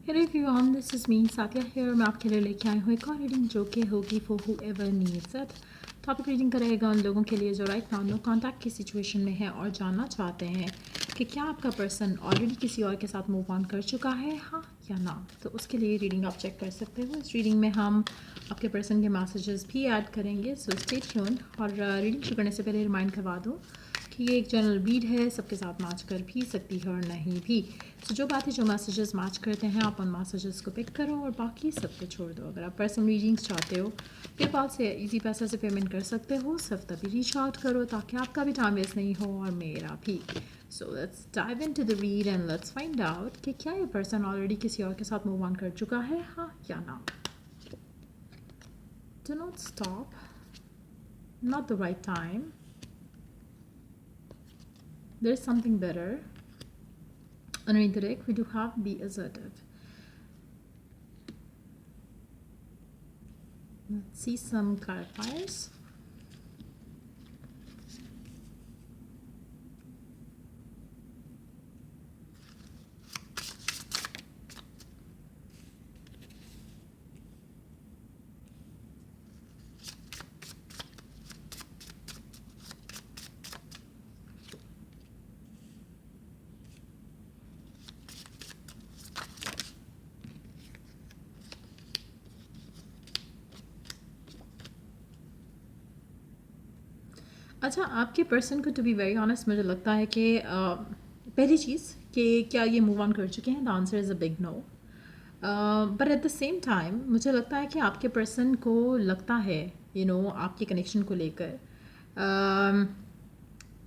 Hey everyone, this is me, Satya here. मैं आपके लिए लेके आई हूँ एक और रीडिंग जो कि होगी for whoever needs it. Topic reading करेगा उन लोगों के लिए जो राइट नाउ नो कॉन्टैक्ट की सिचुएशन में है और जानना चाहते हैं कि क्या आपका पर्सन ऑलरेडी किसी और के साथ मूव ऑन कर चुका है, हाँ या ना. तो उसके लिए रीडिंग आप चेक कर सकते हो. इस रीडिंग में हम आपके पर्सन के मैसेजेस भी ऐड करेंगे, सो स्टे ट्यून्ड. और रीडिंग शुरू करने से पहले रिमाइंड करवा दूँ कि ये एक जनरल रीड है, सबके साथ मैच कर भी सकती है और नहीं भी. तो जो बातें जो मैसेजेस मैच करते हैं आप उन मैसेजेस को पिक करो और बाकी सबको छोड़ दो. अगर आप पर्सनल रीडिंग्स चाहते हो पेपाल से इजी पैसा से पेमेंट कर सकते हो, सिर्फ तभी रीच आउट करो ताकि आपका भी टाइम वेस्ट नहीं हो और मेरा भी. So let's dive into the read and let's find out कि क्या ये पर्सन ऑलरेडी किसी और के साथ मूव ऑन कर चुका है, हाँ या ना. Do not stop, not the right time, there is something better. Underneath the deck we do have be assertive. Let's see some clarifiers. अच्छा, आपके पर्सन को टू बी वेरी ऑनेस्ट मुझे लगता है कि पहली चीज़ कि क्या ये मूव ऑन कर चुके हैं, the answer is a big no. But at the same time मुझे लगता है कि आपके पर्सन को लगता है आपके कनेक्शन को लेकर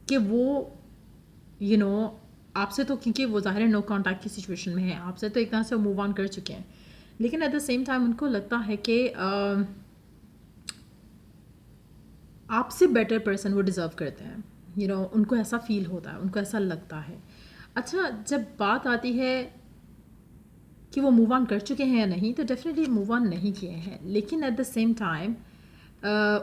कि वो आपसे तो, क्योंकि वो ज़ाहिर है नो कॉन्टैक्ट की सिचुएशन में है, आपसे तो एक तरह से मूव ऑन कर चुके हैं, लेकिन एट द सेम टाइम उनको लगता है कि आपसे बेटर पर्सन वो डिज़र्व करते हैं. उनको ऐसा फील होता है, उनको ऐसा लगता है. अच्छा, जब बात आती है कि वो मूव ऑन कर चुके हैं या नहीं, तो डेफिनेटली मूव ऑन नहीं किए हैं, लेकिन एट द सेम टाइम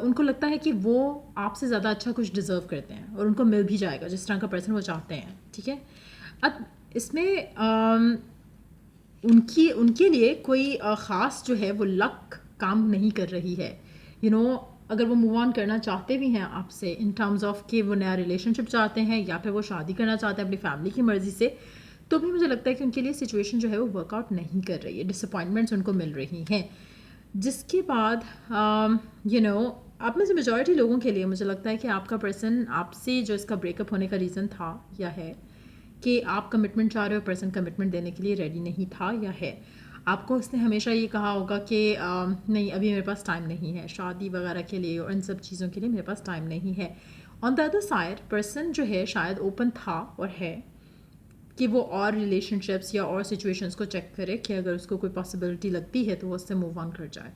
उनको लगता है कि वो आपसे ज़्यादा अच्छा कुछ डिज़र्व करते हैं और उनको मिल भी जाएगा जिस तरह का पर्सन वो चाहते हैं. ठीक है. अब इसमें उनके लिए कोई ख़ास जो है वो लक काम नहीं कर रही है. अगर वो मूव ऑन करना चाहते भी हैं आपसे इन टर्म्स ऑफ कि वो नया रिलेशनशिप चाहते हैं या फिर वो शादी करना चाहते हैं अपनी फैमिली की मर्ज़ी से, तो भी मुझे लगता है कि उनके लिए सिचुएशन जो है वो वर्कआउट नहीं कर रही है, डिसअपॉइंटमेंट्स उनको मिल रही हैं. जिसके बाद आप में से मेजॉरिटी लोगों के लिए मुझे लगता है कि आपका पर्सन आपसे जो इसका ब्रेकअप होने का रीज़न था या है कि आप कमिटमेंट चाह रहे हो, पर्सन कमिटमेंट देने के लिए रेडी नहीं था या है. आपको उसने हमेशा ये कहा होगा कि नहीं अभी मेरे पास टाइम नहीं है शादी वगैरह के लिए और इन सब चीज़ों के लिए मेरे पास टाइम नहीं है. On the other side person जो है शायद ओपन था और है कि वो और रिलेशनशिप्स या और सिचुएशंस को चेक करे कि अगर उसको कोई पॉसिबिलिटी लगती है तो वो उससे मूव ऑन कर जाए.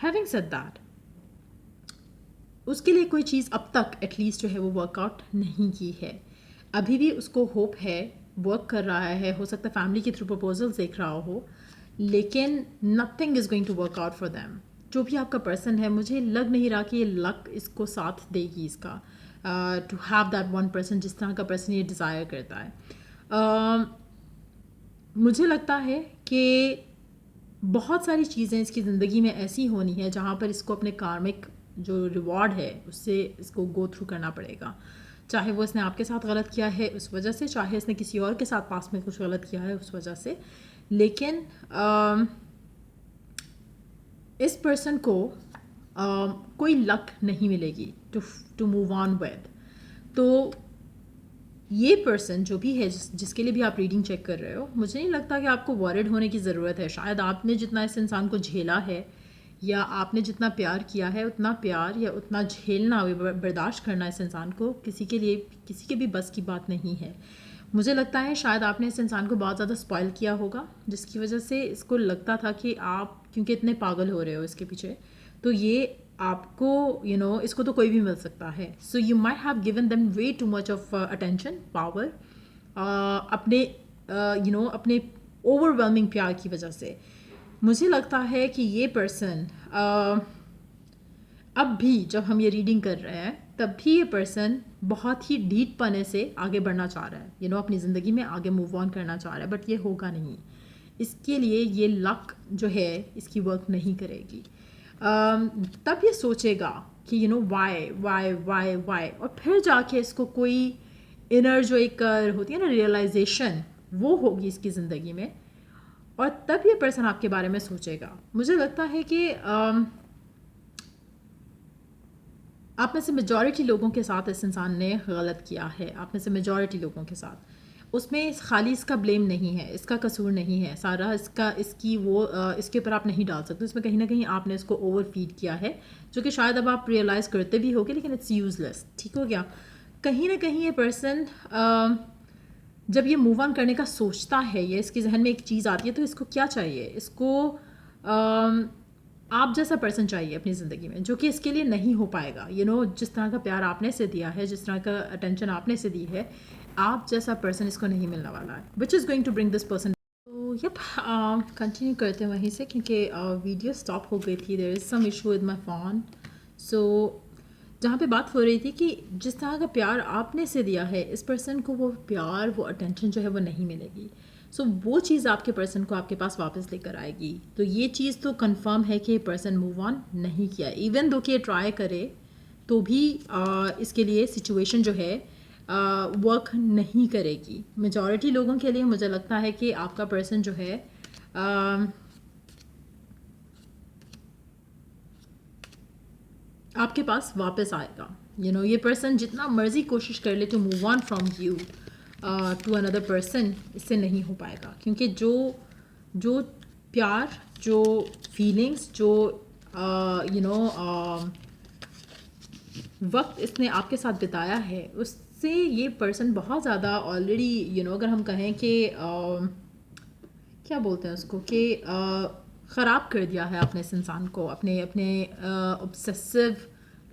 हैविंग सेड दैट, उसके लिए कोई चीज़ अब तक एटलीस्ट जो है वो वर्कआउट नहीं की है. अभी भी उसको होप है, वर्क कर रहा है, हो सकता है फैमिली के थ्रू प्रपोजल्स देख रहा हो, लेकिन nothing is going to work out for them. जो भी आपका पर्सन है, मुझे लग नहीं रहा कि ये लक इसको साथ देगी इसका to have that one person जिस तरह का पर्सन ये डिज़ायर करता है. मुझे लगता है कि बहुत सारी चीज़ें इसकी ज़िंदगी में ऐसी होनी है जहाँ पर इसको अपने कार्मिक जो रिवॉर्ड है उससे इसको गो थ्रू करना पड़ेगा. चाहे वो इसने आपके साथ गलत किया है उस वजह से, चाहे इसने किसी और के साथ पास में कुछ गलत किया है उस वजह से, लेकिन इस पर्सन को कोई लक नहीं मिलेगी टू मूव ऑन विद. तो ये पर्सन जो भी है जिसके लिए भी आप रीडिंग चेक कर रहे हो, मुझे नहीं लगता कि आपको वॉरिड होने की ज़रूरत है. शायद आपने जितना इस इंसान को झेला है या आपने जितना प्यार किया है उतना प्यार या उतना झेलना बर्दाश्त करना इस इंसान को किसी के लिए किसी के भी बस की बात नहीं है. मुझे लगता है शायद आपने इस इंसान को बहुत ज़्यादा स्पॉइल किया होगा जिसकी वजह से इसको लगता था कि आप क्योंकि इतने पागल हो रहे हो इसके पीछे, तो ये आपको इसको तो कोई भी मिल सकता है. So you might have given them way too much of attention power अपने अपने ओवरवेलमिंग प्यार की वजह से. मुझे लगता है कि ये पर्सन अब भी जब हम ये रीडिंग कर रहे हैं तब भी ये पर्सन बहुत ही डीप पने से आगे बढ़ना चाह रहा है, अपनी ज़िंदगी में आगे मूव ऑन करना चाह रहा है, बट ये होगा नहीं. इसके लिए ये लक जो है इसकी वर्क नहीं करेगी। तब ये सोचेगा कि यू नो वाई, और फिर जाके इसको कोई इनर जो एक होती है ना रियलाइजेशन, वो होगी इसकी ज़िंदगी में, और तब ये पर्सन आपके बारे में सोचेगा। मुझे लगता है कि आप में से मेजॉरिटी लोगों के साथ इस इंसान ने गलत किया है, आप में से मेजॉरिटी लोगों के साथ। उसमें खाली इसका ब्लेम नहीं है, इसका कसूर नहीं है सारा, इसके ऊपर आप नहीं डाल सकते। इसमें कहीं ना कहीं आपने इसको ओवर फीड किया है, जो कि शायद अब आप रियलाइज़ करते भी होगे, लेकिन इट्स यूज़लेस। ठीक हो गया। कहीं ना कहीं ये पर्सन जब ये मूव ऑन करने का सोचता है, ये इसके जहन में एक चीज़ आती है, तो इसको क्या चाहिए, इसको आप जैसा पर्सन चाहिए अपनी ज़िंदगी में, जो कि इसके लिए नहीं हो पाएगा। जिस तरह का प्यार आपने से दिया है, जिस तरह का अटेंशन आपने से दी है, आप जैसा पर्सन इसको नहीं मिलने वाला है, which is going to bring this person. तो यप, कंटिन्यू करते हैं वहीं से, क्योंकि वीडियो स्टॉप हो गई थी। There is some issue with my phone. So जहाँ पे बात हो रही थी कि जिस तरह का प्यार आपने से दिया है, इस पर्सन को वो प्यार, वो अटेंशन जो है वो नहीं मिलेगी। सो वो चीज़ आपके पर्सन को आपके पास वापस लेकर आएगी। तो ये चीज़ तो कंफर्म है कि पर्सन मूव ऑन नहीं किया, इवन दो कि ट्राई करे तो भी इसके लिए सिचुएशन जो है वर्क नहीं करेगी। मेजॉरिटी लोगों के लिए मुझे लगता है कि आपका पर्सन जो है आपके पास वापस आएगा। ये पर्सन जितना मर्जी कोशिश कर ले to move on from you to another person, इससे नहीं हो पाएगा, क्योंकि जो प्यार, जो फीलिंग्स, जो वक्त इसने आपके साथ बिताया है, उससे ये पर्सन बहुत ज़्यादा ऑलरेडी अगर हम कहें कि क्या बोलते हैं उसको, कि ख़राब कर दिया है अपने इस इंसान को, अपने ऑब्सेसिव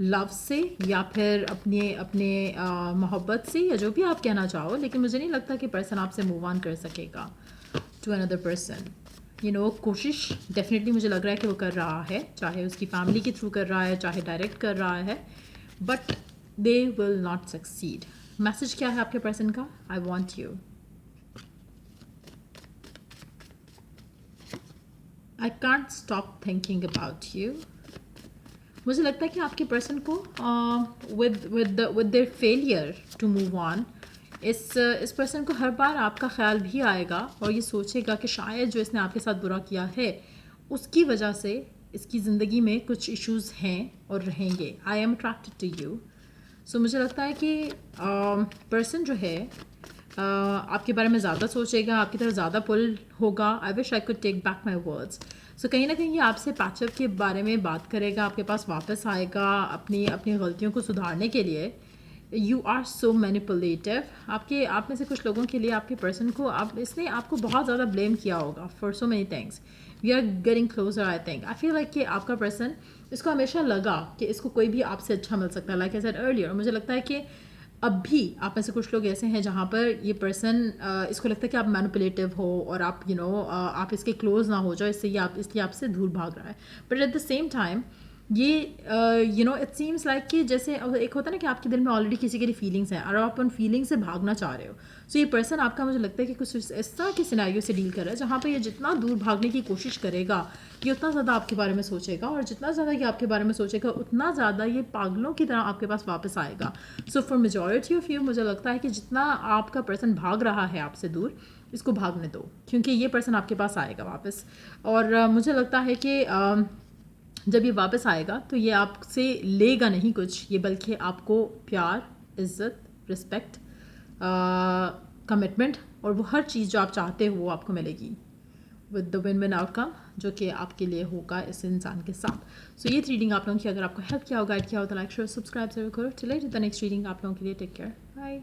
लव से, या फिर अपने मोहब्बत से, या जो भी आप कहना चाहो। लेकिन मुझे नहीं लगता कि पर्सन आपसे मूव ऑन कर सकेगा टू अनदर पर्सन। कोशिश डेफिनेटली मुझे लग रहा है कि वो कर रहा है, चाहे उसकी फैमिली के थ्रू कर रहा है, चाहे डायरेक्ट कर रहा है, but they will not succeed. Message क्या है आपके पर्सन का? I want you, I can't stop thinking about you. मुझे लगता है कि आपके पर्सन को with their failure to move on, इस पर्सन को हर बार आपका ख्याल भी आएगा, और ये सोचेगा कि शायद जो इसने आपके साथ बुरा किया है उसकी वजह से इसकी ज़िंदगी में कुछ इश्यूज़ हैं और रहेंगे। I am attracted to you. So मुझे लगता है कि पर्सन जो है आपके बारे में ज़्यादा सोचेगा, आपकी तरफ ज़्यादा पुल होगा। I wish I could take back my words. So कहीं ना कहीं ये आपसे पैचअप के बारे में बात करेगा, आपके पास वापस आएगा अपनी गलतियों को सुधारने के लिए। You are so manipulative. आप में से कुछ लोगों के लिए आपके पर्सन को इसने आपको बहुत ज़्यादा ब्लेम किया होगा for so many things. We are getting closer. I think, I feel like कि आपका पर्सन, इसको हमेशा लगा कि इसको कोई भी आपसे अच्छा मिल सकता है, लाइक आई सेड अर्लियर। मुझे लगता है कि अब भी आप में से कुछ लोग ऐसे हैं जहाँ पर ये पर्सन इसको लगता है कि आप मैनिपुलेटिव हो, और आप आप इसके क्लोज ना हो जाओ, इसलिए आपसे दूर भाग रहा है। But at the same time ये इट सीम्स लाइक कि जैसे एक होता है ना कि आपके दिल में ऑलरेडी किसी के लिए फीलिंग्स हैं, और आप उन फीलिंग से भागना चाह रहे हो। सो ये पर्सन आपका, मुझे लगता है कि कुछ इस तरह के सिनेरियो से डील कर रहा है जहाँ पर ये जितना दूर भागने की कोशिश करेगा, ये उतना ज़्यादा आपके बारे में सोचेगा, और जितना ज़्यादा ये आपके बारे में सोचेगा उतना ज़्यादा ये पागलों की तरह आपके पास वापस आएगा। So for majority of you, मुझे लगता है कि जितना आपका पर्सन भाग रहा है आपसे दूर, इसको भागने दो, क्योंकि ये पर्सन आपके पास आएगा वापस। और मुझे लगता है कि जब ये वापस आएगा तो ये आपसे लेगा नहीं कुछ, ये बल्कि आपको प्यार, इज़्ज़त, रिस्पेक्ट, कमिटमेंट, और वो हर चीज़ जो आप चाहते हो वो आपको मिलेगी with the win win outcome, जो कि आपके लिए होगा इस इंसान के साथ। सो ये रीडिंग आप लोगों की अगर आपको हेल्प किया हो, गाइड किया हो, तो लाइक, शेयर, सब्सक्राइब जरूर करो। चलिए द नेक्स्ट रीडिंग आप लोगों के लिए। Take care, bye.